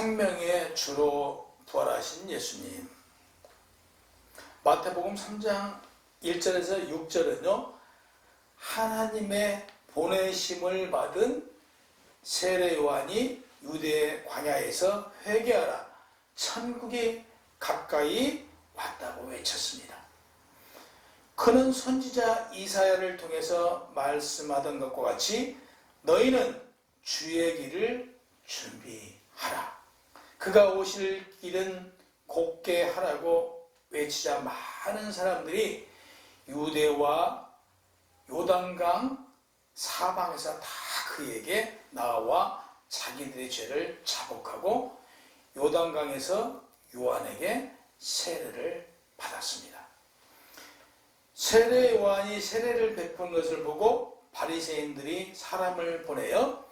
생명의 주로 부활하신 예수님. 마태복음 3장 1절에서 6절은요, 하나님의 보내심을 받은 세례 요한이 유대 광야에서 회개하라, 천국이 가까이 왔다고 외쳤습니다. 그는 선지자 이사야를 통해서 말씀하던 것과 같이 너희는 주의 길을 준비하라, 그가 오실 길은 곱게 하라고 외치자 많은 사람들이 유대와 요단강 사방에서 다 그에게 나와 자기들의 죄를 자복하고 요단강에서 요한에게 세례를 받았습니다. 세례 요한이 세례를 베푼 것을 보고 바리새인들이 사람을 보내어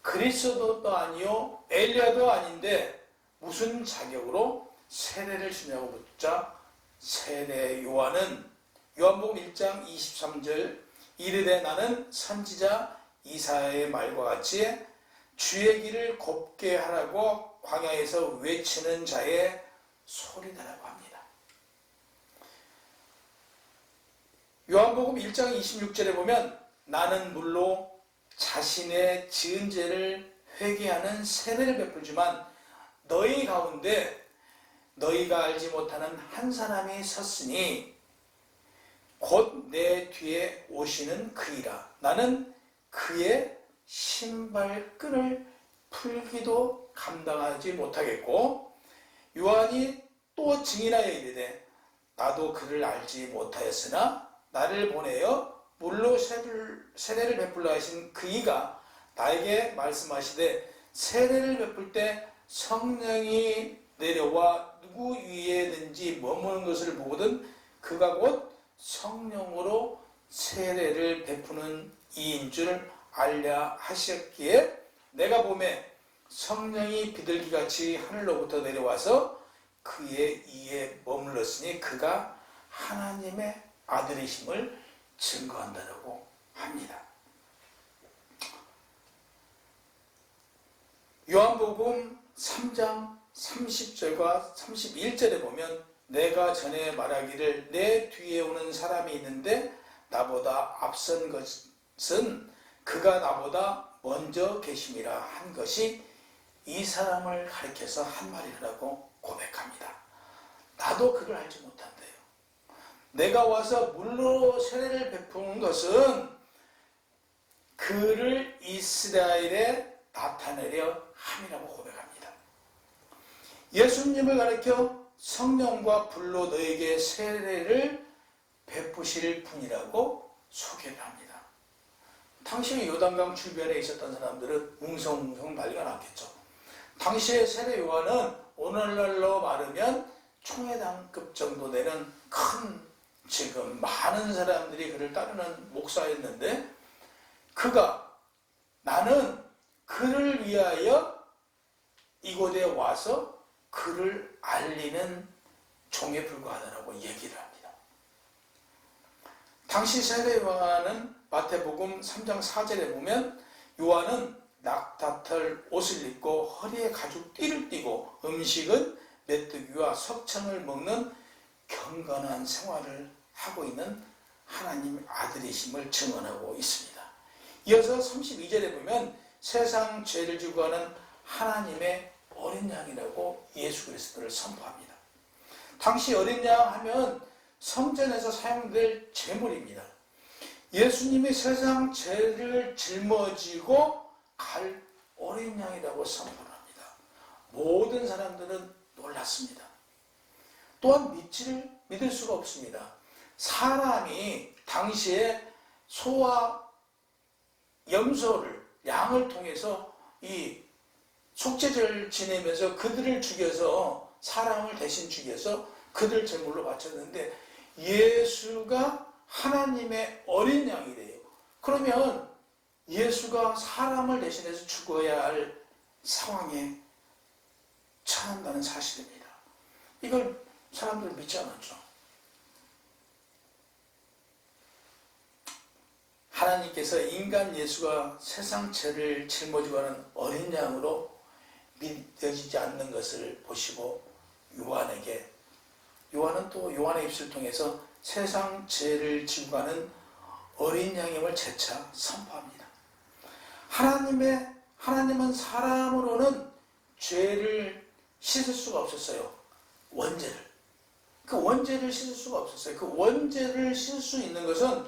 그리스도도 아니요 엘리야도 아닌데 무슨 자격으로 세례를 주냐고 묻자 세례 요한은 요한복음 1장 23절 이르되 나는 선지자 이사야의 말과 같이 주의 길을 곱게 하라고 광야에서 외치는 자의 소리다라고 합니다. 요한복음 1장 26절에 보면 나는 물로 자신의 지은 죄를 회개하는 세례를 베풀지만 너희 가운데 너희가 알지 못하는 한 사람이 섰으니 곧 내 뒤에 오시는 그이라. 나는 그의 신발끈을 풀기도 감당하지 못하겠고 요한이 또 증인하여 이르되 나도 그를 알지 못하였으나 나를 보내어 물로 세례를 베풀라 하신 그이가 나에게 말씀하시되 세례를 베풀 때 성령이 내려와 누구 위에든지 머무는 것을 보거든 그가 곧 성령으로 세례를 베푸는 이인 줄 알려 하셨기에 내가 보매 성령이 비둘기같이 하늘로부터 내려와서 그의 이에 머물렀으니 그가 하나님의 아들이심을 증거한다고 합니다. 요한복음 3장 30절과 31절에 보면 내가 전에 말하기를 내 뒤에 오는 사람이 있는데 나보다 앞선 것은 그가 나보다 먼저 계심이라 한 것이 이 사람을 가리켜서 한 말이라고 고백합니다. 나도 그를 알지 못한대요. 내가 와서 물로 세례를 베푸는 것은 그를 이스라엘에 나타내려 함이라고 고백합니다. 예수님을 가리켜 성령과 불로 너에게 세례를 베푸실 분이라고 소개를 합니다. 당시에 요단강 주변에 있었던 사람들은 웅성웅성 난리가 났겠죠. 당시에 세례 요한은 오늘날로 말하면 총회당급 정도 되는 큰 지금 많은 사람들이 그를 따르는 목사였는데 그가 나는 그를 위하여 이곳에 와서 그를 알리는 종에 불과하다라고 얘기를 합니다. 당시 세례 요한은 마태복음 3장 4절에 보면 요한은 낙타털 옷을 입고 허리에 가죽 띠를 띠고 음식은 메뚜기와 석청을 먹는 경건한 생활을 하고 있는 하나님의 아들이심을 증언하고 있습니다. 이어서 32절에 보면 세상 죄를 지고 가는 하나님의 어린 양이라고 예수 그리스도를 선포합니다. 당시 어린 양 하면 성전에서 사용될 제물입니다. 예수님이 세상 죄를 짊어지고 갈 어린 양이라고 선포합니다. 모든 사람들은 놀랐습니다. 또한 믿을 수가 없습니다. 사람이 당시에 소와 염소를 양을 통해서 이 속죄제를 지내면서 그들을 죽여서 사람을 대신 죽여서 그들 제물로 바쳤는데 예수가 하나님의 어린 양이래요. 그러면 예수가 사람을 대신해서 죽어야 할 상황에 처한다는 사실입니다. 이걸 사람들은 믿지 않았죠. 하나님께서 인간 예수가 세상 죄를 짊어지고 가는 어린 양으로 믿어지지 않는 것을 보시고 요한은 또 요한의 입술을 통해서 세상 죄를 지고 가는 어린 양임을 재차 선포합니다. 하나님은 사람으로는 죄를 씻을 수가 없었어요. 원죄를. 그 원죄를 씻을 수가 없었어요. 그 원죄를 씻을 수 있는 것은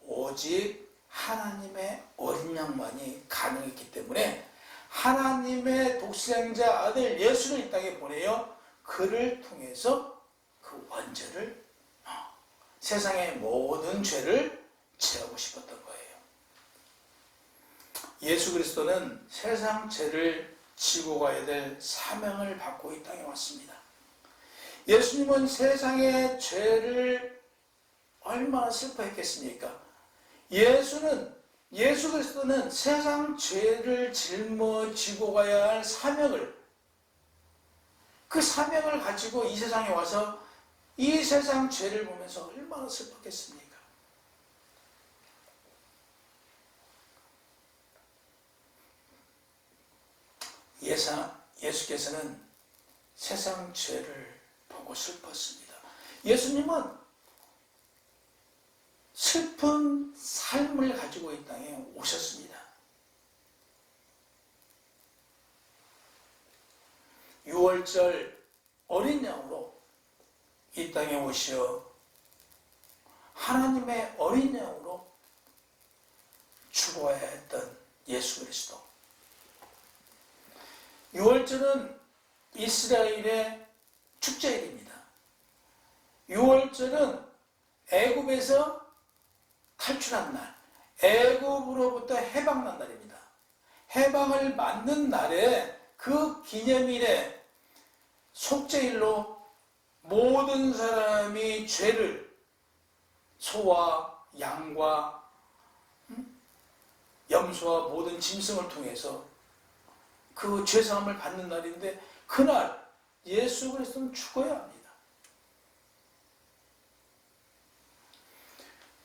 오직 하나님의 어린 양만이 가능했기 때문에 하나님의 독생자 아들 예수를 이 땅에 보내어 그를 통해서 그 원죄를 세상의 모든 죄를 채우고 싶었던 거예요. 예수 그리스도는 세상 죄를 지고 가야 될 사명을 받고 이 땅에 왔습니다. 예수님은 세상의 죄를 얼마나 슬퍼했겠습니까? 예수 그리스도는 세상 죄를 짊어지고 가야 할 그 사명을 가지고 이 세상에 와서 이 세상 죄를 보면서 얼마나 슬펐겠습니까? 예수께서는 세상 죄를 보고 슬펐습니다. 예수님은 슬픈 삶을 가지고 이 땅에 오셨습니다. 6월절 어린 양으로 이 땅에 오시어 하나님의 어린 양으로 죽어야 했던 예수 그리스도. 6월절은 이스라엘의 축제일입니다. 6월절은 애굽에서 탈출한 날, 애굽으로부터 해방난 날입니다. 해방을 맞는 날에 그 기념일에 속죄일로 모든 사람이 죄를 소와 양과 염소와 모든 짐승을 통해서 그 죄사함을 받는 날인데 그날 예수 그리스도는 죽어야 합니다.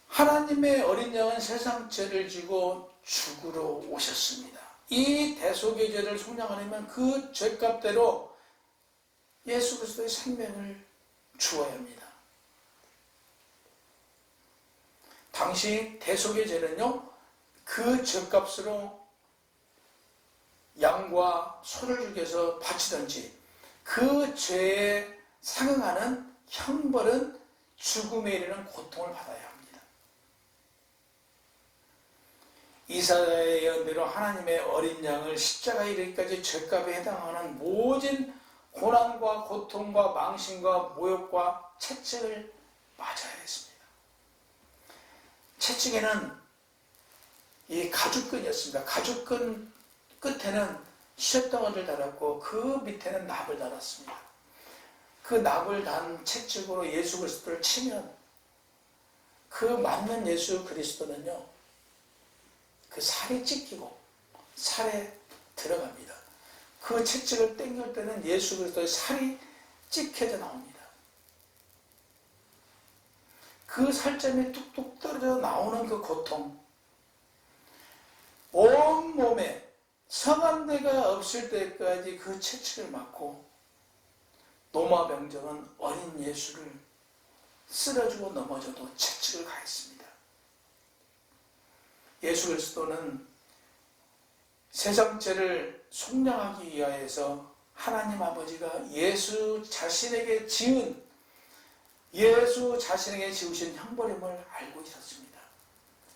하나님의 어린 양은 세상 죄를 지고 죽으러 오셨습니다. 이 대속의 죄를 속량하려면 그 죄값대로 예수 그리스도의 생명을 주어야 합니다. 당시 대속의 죄는요, 그 죄값으로 양과 소를 죽여서 바치든지 그 죄에 상응하는 형벌은 죽음에 이르는 고통을 받아야 합니다. 이사야의 예언대로 하나님의 어린 양을 십자가에 이르기까지 죄값에 해당하는 모든 고난과 고통과 망신과 모욕과 채찍을 맞아야 했습니다. 채찍에는 이 가죽끈이었습니다. 가죽끈 끝에는 쇳덩어리를 달았고 그 밑에는 납을 달았습니다. 그 납을 단 채찍으로 예수 그리스도를 치면 그 맞는 예수 그리스도는요, 그 살이 찢기고 살에 들어갑니다. 그 채찍을 당길 때는 예수 그리스도의 살이 찢겨져 나옵니다. 그 살점이 뚝뚝 떨어져 나오는 그 고통, 온몸에 성한 데가 없을 때까지 그 채찍을 맞고 노마병정은 어린 예수를 쓰러지고 넘어져도 채찍을 가했습니다. 예수 그리스도는 세상 죄를 속량하기 위하여서 하나님 아버지가 예수 자신에게 지으신 형벌임을 알고 있었습니다.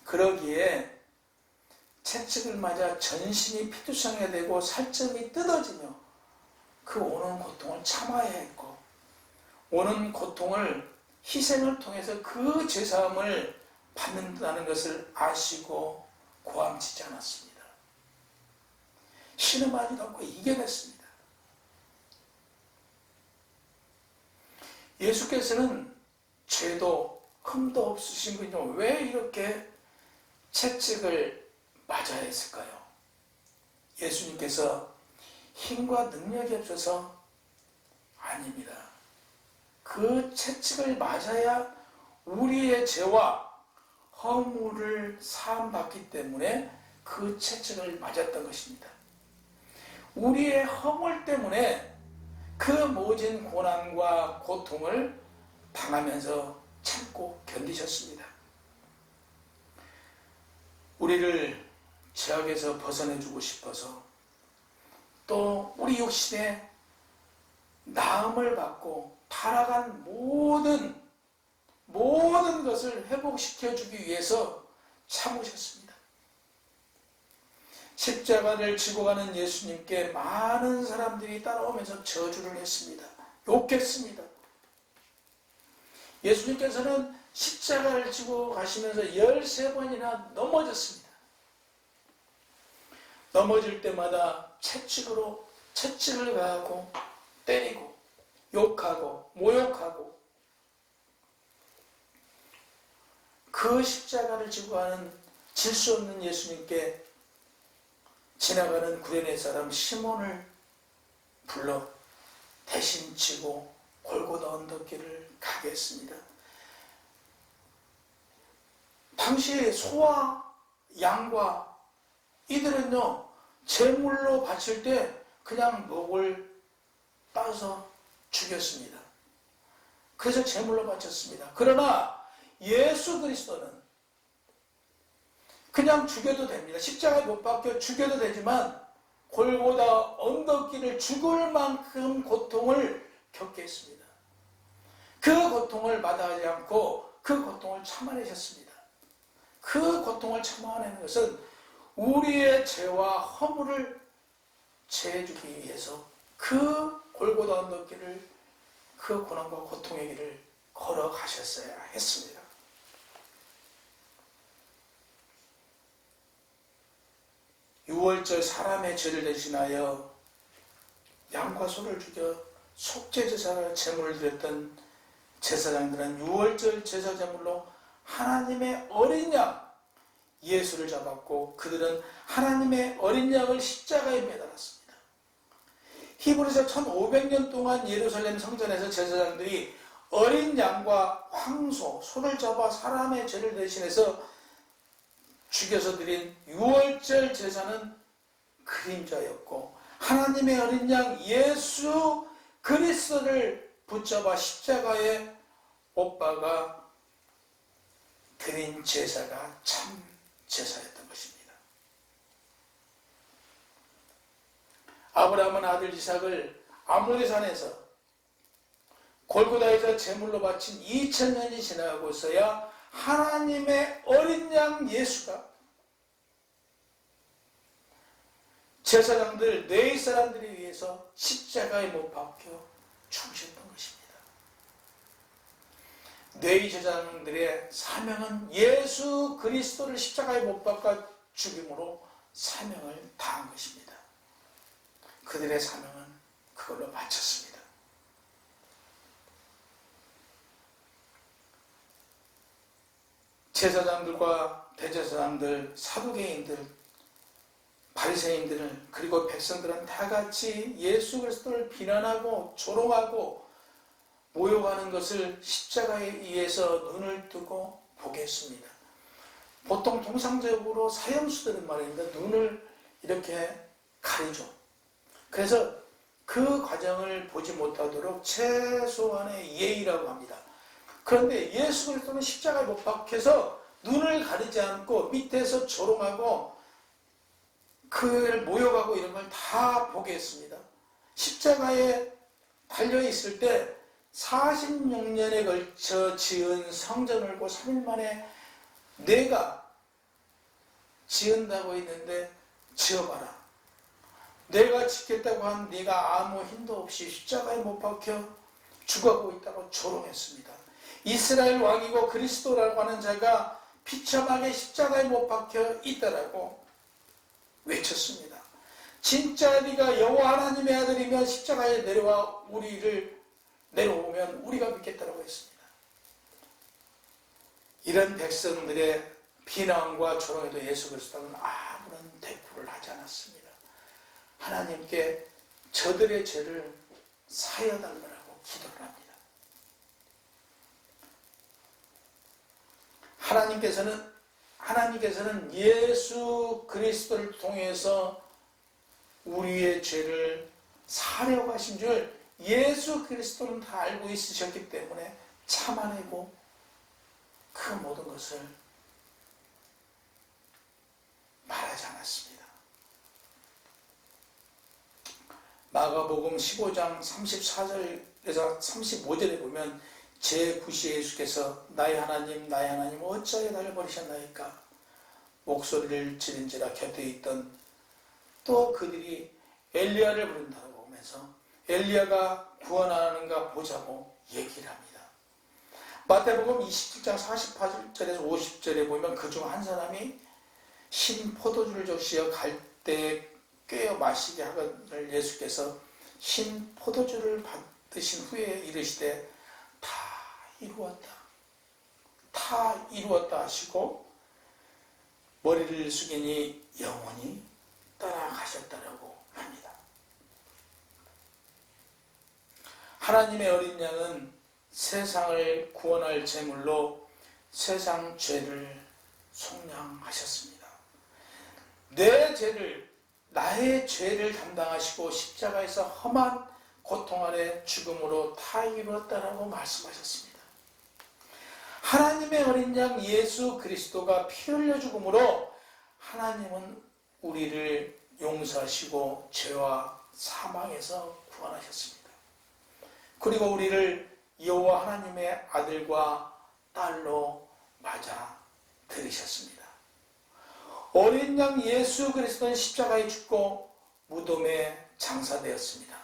그러기에 채찍을 맞아 전신이 피투성이가 되고 살점이 뜯어지며 그 오는 고통을 참아야 했고, 오는 고통을 희생을 통해서 그 죄사함을 받는다는 것을 아시고 고함치지 않았습니다. 신음하지도 않고 이겨냈습니다. 예수께서는 죄도 흠도 없으신 분이요, 왜 이렇게 채찍을 맞아야 했을까요? 예수님께서 힘과 능력이 없어서 아닙니다. 그 채찍을 맞아야 우리의 죄와 허물을 사함받기 때문에 그 채찍을 맞았던 것입니다. 우리의 허물 때문에 그 모진 고난과 고통을 당하면서 참고 견디셨습니다. 우리를 죄악에서 벗어내주고 싶어서 또 우리 육신의 나음을 받고 타락한 모든 것을 회복시켜주기 위해서 참으셨습니다. 십자가를 지고 가는 예수님께 많은 사람들이 따라오면서 저주를 했습니다. 욕했습니다. 예수님께서는 십자가를 지고 가시면서 13번이나 넘어졌습니다. 넘어질 때마다 채찍을 가하고 때리고 욕하고 모욕하고 그 십자가를 지고 가는 질 수 없는 예수님께 지나가는 구레네 사람 시몬을 불러 대신 지고 골고다 언덕길을 가게 했습니다. 당시에 소와 양과 이들은요, 제물로 바칠 때 그냥 목을 따서 죽였습니다. 그래서 제물로 바쳤습니다. 그러나 예수 그리스도는 그냥 죽여도 됩니다. 십자가에 못 박혀 죽여도 되지만 골고다 언덕길을 죽을 만큼 고통을 겪게 했습니다. 그 고통을 마다하지 않고 그 고통을 참아내셨습니다. 그 고통을 참아내는 것은 우리의 죄와 허물을 제해주기 위해서 그 골고다 언덕길을 그 고난과 고통의 길을 걸어가셨어야 했습니다. 유월절 사람의 죄를 대신하여 양과 소를 죽여 속죄제사를 제물을 드렸던 제사장들은 유월절 제사 제물로 하나님의 어린 양 예수를 잡았고 그들은 하나님의 어린 양을 십자가에 매달았습니다. 히브리서 1500년 동안 예루살렘 성전에서 제사장들이 어린 양과 황소, 소를 잡아 사람의 죄를 대신해서 죽여서 드린 유월절 제사는 그림자였고 하나님의 어린 양 예수 그리스도를 붙잡아 십자가에 못 박아 드린 제사가 참 제사였던 것입니다. 아브라함은 아들 이삭을 아모리산에서 골고다에서 제물로 바친 2000년이 지나고서야 하나님의 어린 양 예수가 제사장들 네 사람들을 위해서 십자가에 못 박혀 죽으셨던 것입니다. 네 제사장들의 사명은 예수 그리스도를 십자가에 못 박아 죽임으로 사명을 다한 것입니다. 그들의 사명은 그걸로 마쳤습니다. 제사장들과 대제사장들, 사두개인들, 바리새인들은 그리고 백성들은 다 같이 예수 그리스도를 비난하고 조롱하고 모욕하는 것을 십자가에 의해서 눈을 뜨고 보게 했습니다. 보통 통상적으로 사형수들은 말입니다. 눈을 이렇게 가리죠. 그래서 그 과정을 보지 못하도록 최소한의 예의라고 합니다. 그런데 예수 그리스도는 십자가에 못 박혀서 눈을 가리지 않고 밑에서 조롱하고 그를 모욕하고 이런 걸 다 보게 했습니다. 십자가에 달려있을 때 46년에 걸쳐 지은 성전을 고 3일 만에 내가 지은다고 했는데 지어봐라. 내가 짓겠다고 한 네가 아무 힘도 없이 십자가에 못 박혀 죽어가고 있다고 조롱했습니다. 이스라엘 왕이고 그리스도라고 하는 자가 비참하게 십자가에 못 박혀 있다라고 외쳤습니다. 진짜 네가 여호와 하나님의 아들이면 십자가에 내려오면 우리가 믿겠다라고 했습니다. 이런 백성들의 비난과 조롱에도 예수 그리스도는 아무런 대꾸를 하지 않았습니다. 하나님께 저들의 죄를 사여달라고 기도를 합니다. 하나님께서는 예수 그리스도를 통해서 우리의 죄를 사려고 하신 줄 예수 그리스도는 다 알고 있으셨기 때문에 참아내고 그 모든 것을 말하지 않았습니다. 마가복음 15장 34절에서 35절에 보면 제9시에 예수께서 나의 하나님 나의 하나님 어찌하여 나를 버리셨나이까 목소리를 지른지라 곁에 있던 또 그들이 엘리야를 부른다고 하면서 엘리야가 구원하는가 보자고 얘기를 합니다. 마태복음 27장 48절에서 50절에 보면 그중 한 사람이 신 포도주를 적시어 갈대에 꿰어 마시게 하거늘 예수께서 신 포도주를 받으신 후에 이르시되 다 이루었다. 다 이루었다 하시고 머리를 숙이니 영원히 떠나가셨다라고 합니다. 하나님의 어린 양은 세상을 구원할 제물로 세상 죄를 속량하셨습니다. 내 죄를 나의 죄를 담당하시고 십자가에서 험한 고통 아래 죽음으로 다 이루었다라고 말씀하셨습니다. 하나님의 어린 양 예수 그리스도가 피 흘려 죽음으로 하나님은 우리를 용서하시고 죄와 사망에서 구원하셨습니다. 그리고 우리를 여호와 하나님의 아들과 딸로 맞아 들이셨습니다. 어린 양 예수 그리스도는 십자가에 죽고 무덤에 장사되었습니다.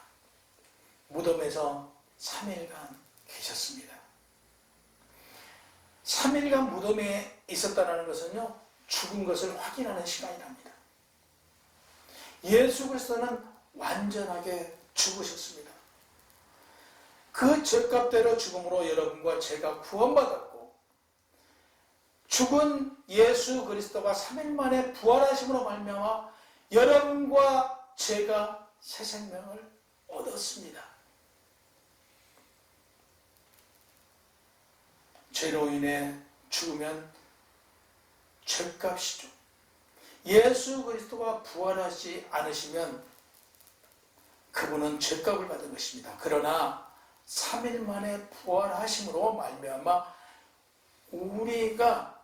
무덤에서 3일간 계셨습니다. 3일간 무덤에 있었다는 것은요, 죽은 것을 확인하는 시간이랍니다. 예수 그리스도는 완전하게 죽으셨습니다. 그 죄값대로 죽음으로 여러분과 제가 구원받았고, 죽은 예수 그리스도가 3일 만에 부활하심으로 말미암아 여러분과 제가 새 생명을 얻었습니다. 죄로 인해 죽으면 죄값이죠. 예수 그리스도가 부활하지 않으시면 그분은 죄값을 받은 것입니다. 그러나 3일 만에 부활하심으로 말미암아 우리가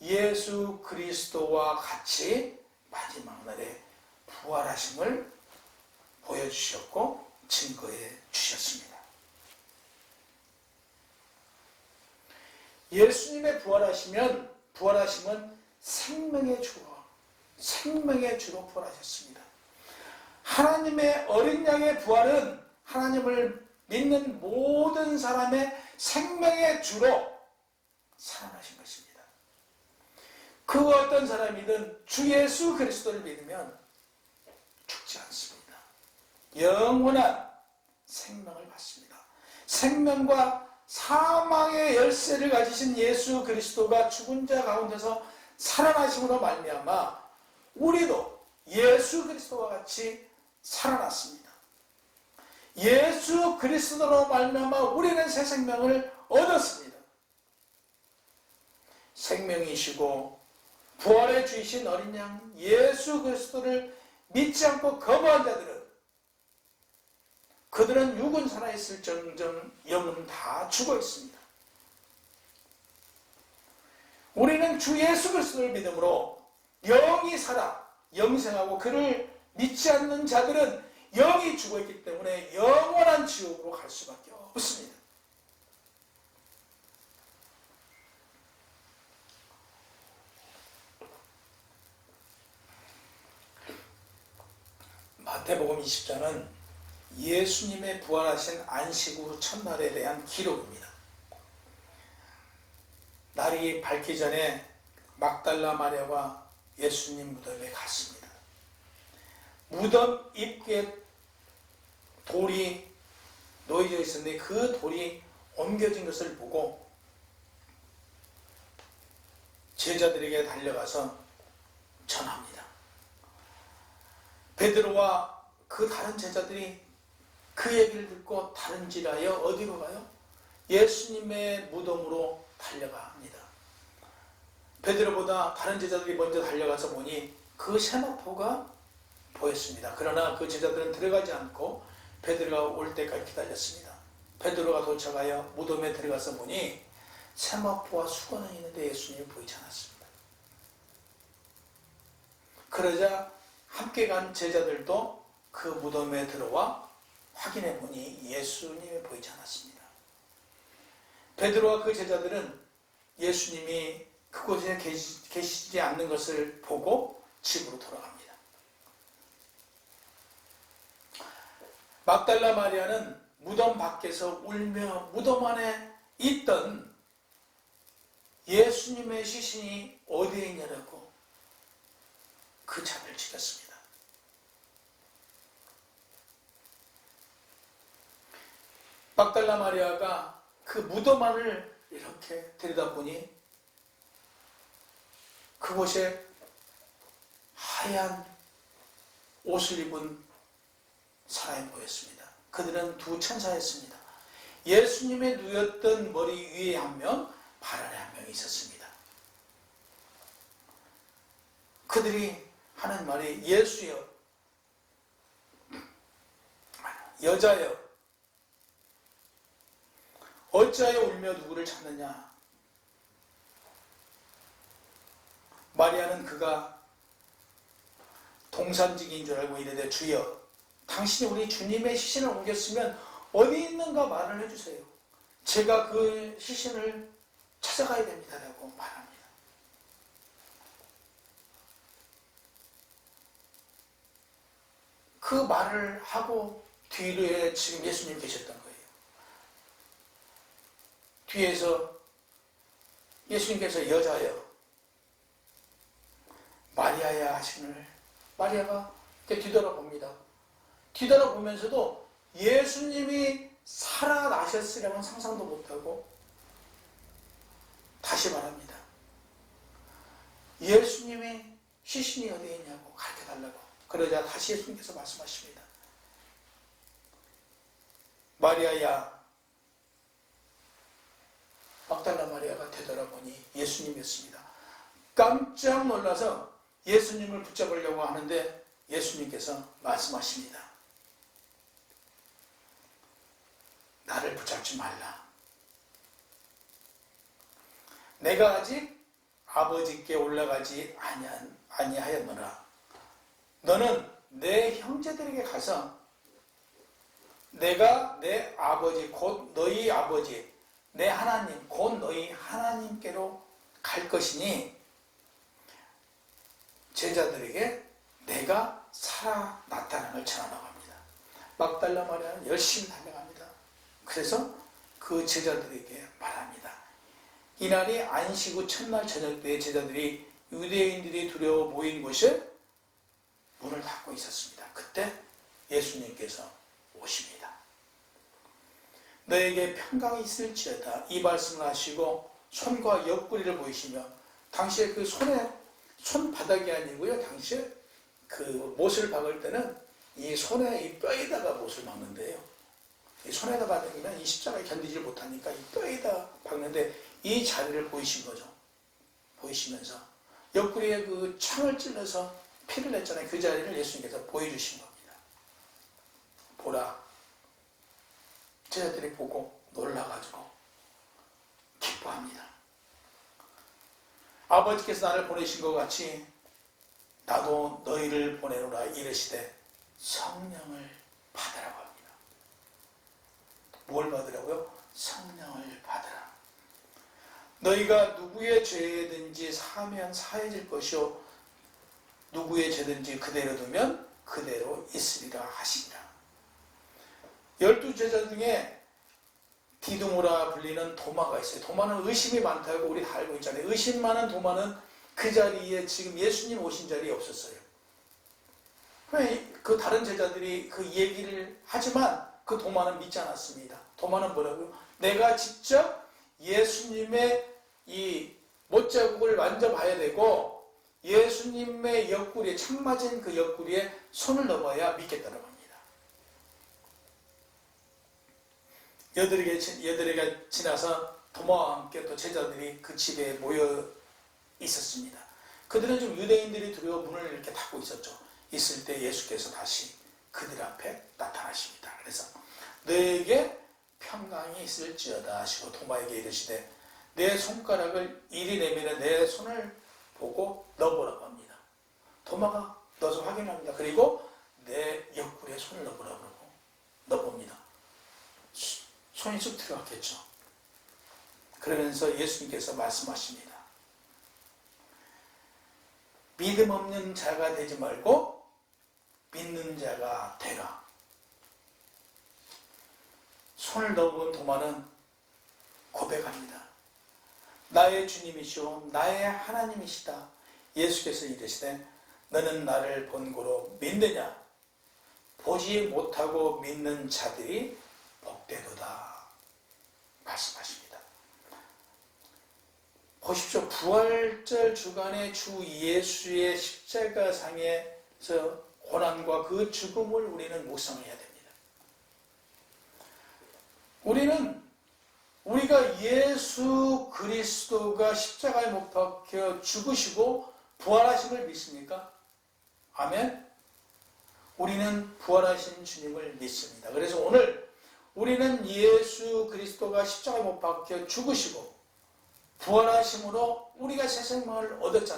예수 그리스도와 같이 마지막 날에 부활하심을 보여주셨고 증거해 주셨습니다. 예수님의 부활하심은 생명의 주로 부활하셨습니다. 하나님의 어린 양의 부활은 하나님을 믿는 모든 사람의 생명의 주로 살아나신 것입니다. 그 어떤 사람이든 주 예수 그리스도를 믿으면 죽지 않습니다. 영원한 생명을 받습니다. 생명과 사망의 열쇠를 가지신 예수 그리스도가 죽은 자 가운데서 살아나심으로 말미암아 우리도 예수 그리스도와 같이 살아났습니다. 예수 그리스도로 말미암아 우리는 새 생명을 얻었습니다. 생명이시고 부활의 주이신 어린 양 예수 그리스도를 믿지 않고 거부한 자들은 그들은 육은 살아있을 정정 영은 다 죽어 있습니다. 우리는 주 예수 그리스도를 믿음으로 영이 살아 영생하고 그를 믿지 않는 자들은 영이 죽어 있기 때문에 영원한 지옥으로 갈 수밖에 없습니다. 마태복음 20장은 예수님의 부활하신 안식 후 첫날에 대한 기록입니다. 날이 밝기 전에 막달라 마리아가 예수님 무덤에 갔습니다. 무덤 입구에 돌이 놓여져 있었는데 그 돌이 옮겨진 것을 보고 제자들에게 달려가서 전합니다. 베드로와 그 다른 제자들이 그 얘기를 듣고 다른 지라여 어디로 가요? 예수님의 무덤으로 달려갑니다. 베드로보다 다른 제자들이 먼저 달려가서 보니 그 세마포가 보였습니다. 그러나 그 제자들은 들어가지 않고 베드로가 올 때까지 기다렸습니다. 베드로가 도착하여 무덤에 들어가서 보니 세마포와 수건은 있는데 예수님이 보이지 않았습니다. 그러자 함께 간 제자들도 그 무덤에 들어와 확인해 보니 예수님이 보이지 않았습니다. 베드로와 그 제자들은 예수님이 그곳에 계시지 않는 것을 보고 집으로 돌아갑니다. 막달라 마리아는 무덤 밖에서 울며 무덤 안에 있던 예수님의 시신이 어디에 있냐라고 그 잔을 지켰습니다. 막달라 마리아가 그 무덤 안을 이렇게 들여다보니 그곳에 하얀 옷을 입은 사람이 보였습니다. 그들은 두 천사였습니다. 예수님의 누였던 머리 위에 한 명, 발 아래 한 명이 있었습니다. 그들이 하는 말이 예수여, 여자여, 어찌하여 울며 누구를 찾느냐? 마리아는 그가 동산직인 줄 알고 이르되 주여, 당신이 우리 주님의 시신을 옮겼으면 어디 있는가 말을 해주세요. 제가 그 시신을 찾아가야 됩니다라고 말합니다. 그 말을 하고 뒤에 지금 예수님 계셨던 거예요. 뒤에서 예수님께서 여자여, 마리아야 하시는 마리아가 뒤돌아봅니다. 뒤돌아보면서도 예수님이 살아나셨으려면 상상도 못하고 다시 말합니다. 예수님의 시신이 어디에 있냐고 가르쳐달라고. 그러자 다시 예수님께서 말씀하십니다. 마리아야. 막달라 마리아가 되돌아보니 예수님이었습니다. 깜짝 놀라서 예수님을 붙잡으려고 하는데 예수님께서 말씀하십니다. 나를 붙잡지 말라. 내가 아직 아버지께 올라가지 아니하였노라. 너는 내 형제들에게 가서 내가 내 아버지 곧 너희 아버지 내 하나님 곧 너희 하나님께로 갈 것이니 제자들에게 내가 살아났다는 걸 전하라고 합니다. 막달라 마리아는 열심히 달려갑니다. 그래서 그 제자들에게 말합니다. 이날이 안식 후 첫날 저녁 때에 제자들이 유대인들이 두려워 모인 곳에 문을 닫고 있었습니다. 그때 예수님께서 오십니다. 너에게 평강이 있을지어다 이 말씀을 하시고 손과 옆구리를 보이시며 당시에 그 손바닥이 아니고요. 당시에 그 못을 박을 때는 이 손에 이 뼈에다가 못을 박는데요. 이 손에다 박으면 이 십자가에 견디지 못하니까 이 뼈에다 박는데 이 자리를 보이신 거죠. 보이시면서 옆구리에 그 창을 찔러서 피를 냈잖아요. 그 자리를 예수님께서 보여주신 겁니다. 보라. 제자들이 보고 놀라가지고 기뻐합니다. 아버지께서 나를 보내신 것 같이 나도 너희를 보내노라 이르시되 성령을 받으라고 합니다. 뭘 받으라고요? 성령을 받으라. 너희가 누구의 죄든지 사하면 사해질 것이요 누구의 죄든지 그대로 두면 그대로 있으리라 하시니라. 12제자 중에 디두모라 불리는 도마가 있어요. 도마는 의심이 많다고 우리 다 알고 있잖아요. 의심 많은 도마는 그 자리에 지금 예수님 오신 자리에 없었어요. 그 다른 제자들이 그 얘기를 하지만 그 도마는 믿지 않았습니다. 도마는 뭐라고요? 내가 직접 예수님의 이 못자국을 만져봐야 되고 예수님의 옆구리에 창 맞은 그 옆구리에 손을 넣어야 믿겠다는 겁니다. 여드레가 지나서 도마와 함께 또 제자들이 그 집에 모여 있었습니다. 그들은 좀 유대인들이 두려워 문을 이렇게 닫고 있었죠. 있을 때 예수께서 다시 그들 앞에 나타나십니다. 그래서 너에게 평강이 있을지어다 하시고 도마에게 이르시되 내 손가락을 이리 내밀어 내 손을 보고 넣어보라고 합니다. 도마가 넣어서 확인합니다. 그리고 내 옆구리에 손을 넣어보라고 그러고 넣어봅니다. 손이 쑥 들어갔겠죠. 그러면서 예수님께서 말씀하십니다. 믿음 없는 자가 되지 말고 믿는 자가 되라. 손을 넣어본 도마는 고백합니다. 나의 주님이시오 나의 하나님이시다. 예수께서 이르시되 너는 나를 본고로 믿느냐? 보지 못하고 믿는 자들이 복되도다. 말씀하십니다. 보십시오. 부활절 주간에 주 예수의 십자가상에서 고난과 그 죽음을 우리는 묵상해야 됩니다. 우리가 예수 그리스도가 십자가에 못 박혀 죽으시고 부활하심을 믿습니까? 아멘. 우리는 부활하신 주님을 믿습니다. 그래서 오늘 우리는 예수 그리스도가 십자가에 못 박혀 죽으시고 부활하심으로 우리가 새 생명을 얻었지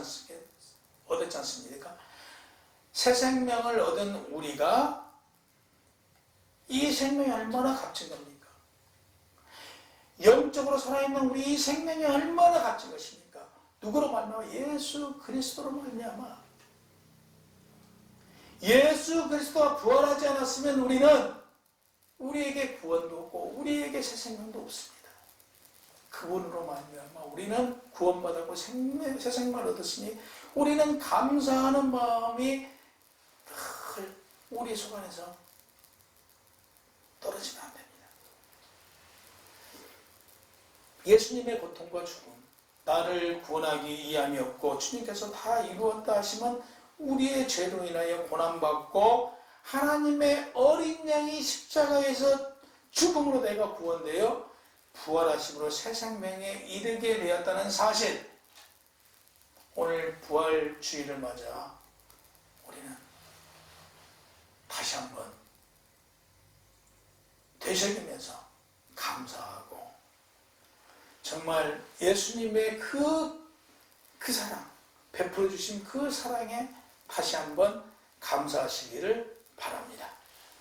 않습니까? 새 생명을 얻은 우리가 이 생명이 얼마나 값진 겁니까? 영적으로 살아있는 우리 이 생명이 얼마나 값진 것입니까? 누구로 말미암아? 예수 그리스도로 말미암아. 예수 그리스도가 부활하지 않았으면 우리에게 구원도 없고 우리에게 새 생명도 없습니다. 그분으로 말미암아 우리는 구원받았고 새 생명을 얻었으니 우리는 감사하는 마음이 늘 우리 속 안에서 떨어지면 안 됩니다. 예수님의 고통과 죽음, 나를 구원하기 이함이 없고 주님께서 다 이루었다 하시면 우리의 죄로 인하여 고난받고 하나님의 어린 양이 십자가에서 죽음으로 내가 구원되어 부활하심으로 새 생명에 이르게 되었다는 사실, 오늘 부활주의를 맞아 우리는 다시 한번 되새기면서 감사하고 정말 예수님의 그 사랑, 베풀어 주신 그 사랑에 다시 한번 감사하시기를 바랍니다.